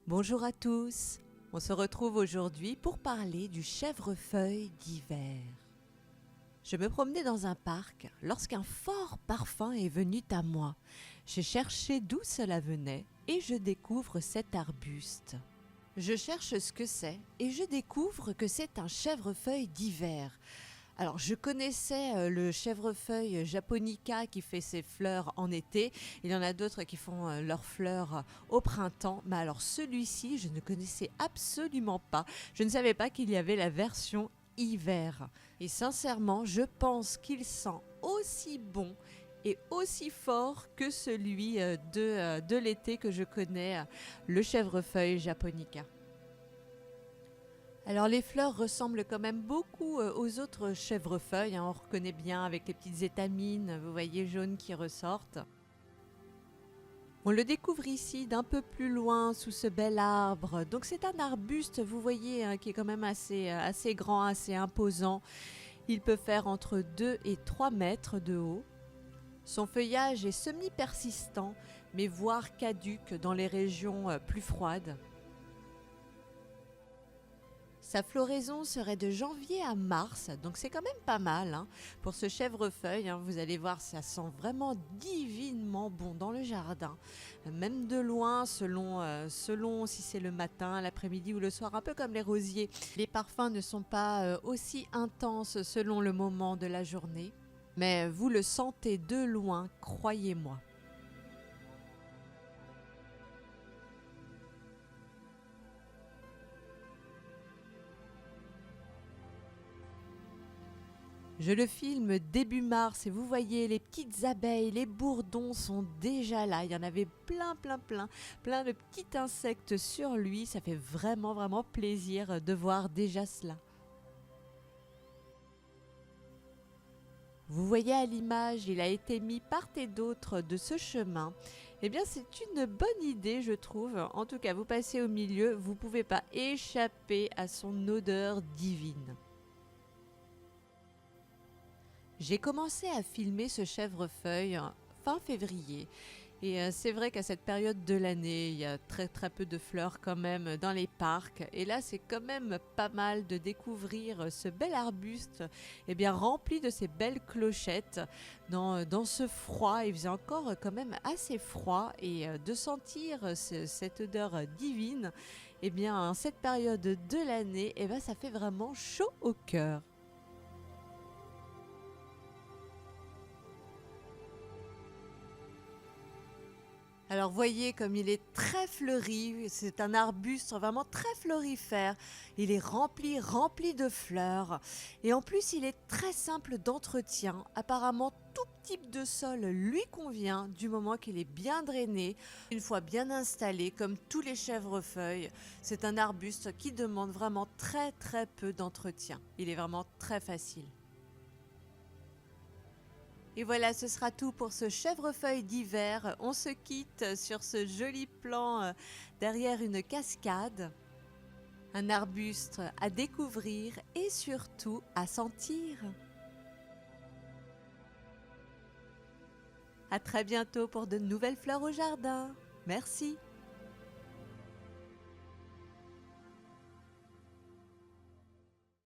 Bonjour à tous, on se retrouve aujourd'hui pour parler du chèvrefeuille d'hiver. Je me promenais dans un parc lorsqu'un fort parfum est venu à moi. J'ai cherché d'où cela venait et je découvre cet arbuste. Je cherche ce que c'est et je découvre que c'est un chèvrefeuille d'hiver. Alors, je connaissais le chèvrefeuille japonica qui fait ses fleurs en été. Il y en a d'autres qui font leurs fleurs au printemps. Mais alors, celui-ci, je ne connaissais absolument pas. Je ne savais pas qu'il y avait la version hiver. Et sincèrement, je pense qu'il sent aussi bon et aussi fort que celui de l'été que je connais, le chèvrefeuille japonica. Alors les fleurs ressemblent quand même beaucoup aux autres chèvrefeuilles, on reconnaît bien avec les petites étamines, vous voyez, jaunes qui ressortent. On le découvre ici d'un peu plus loin sous ce bel arbre. Donc c'est un arbuste, vous voyez, qui est quand même assez grand, assez imposant. Il peut faire entre 2 et 3 mètres de haut. Son feuillage est semi-persistant, mais voire caduc dans les régions plus froides. Sa floraison serait de janvier à mars, donc c'est quand même pas mal pour ce chèvrefeuille. Vous allez voir, ça sent vraiment divinement bon dans le jardin. Même de loin, selon si c'est le matin, l'après-midi ou le soir, un peu comme les rosiers. Les parfums ne sont pas aussi intenses selon le moment de la journée, mais vous le sentez de loin, croyez-moi. Je le filme début mars et vous voyez les petites abeilles, les bourdons sont déjà là. Il y en avait plein de petits insectes sur lui. Ça fait vraiment plaisir de voir déjà cela. Vous voyez à l'image, il a été mis part et d'autre de ce chemin. Eh bien, c'est une bonne idée, je trouve. En tout cas, vous passez au milieu, vous ne pouvez pas échapper à son odeur divine. J'ai commencé à filmer ce chèvrefeuille fin février et c'est vrai qu'à cette période de l'année, il y a très peu de fleurs quand même dans les parcs et là c'est quand même pas mal de découvrir ce bel arbuste bien rempli de ces belles clochettes dans ce froid. Il faisait encore quand même assez froid et de sentir cette odeur divine en cette période de l'année, ça fait vraiment chaud au cœur. Alors voyez comme il est très fleuri, c'est un arbuste vraiment très florifère, il est rempli de fleurs et en plus il est très simple d'entretien, apparemment tout type de sol lui convient du moment qu'il est bien drainé, une fois bien installé comme tous les chèvrefeuilles. C'est un arbuste qui demande vraiment très peu d'entretien, il est vraiment très facile. Et voilà, ce sera tout pour ce chèvrefeuille d'hiver. On se quitte sur ce joli plan derrière une cascade. Un arbuste à découvrir et surtout à sentir. À très bientôt pour de nouvelles fleurs au jardin. Merci.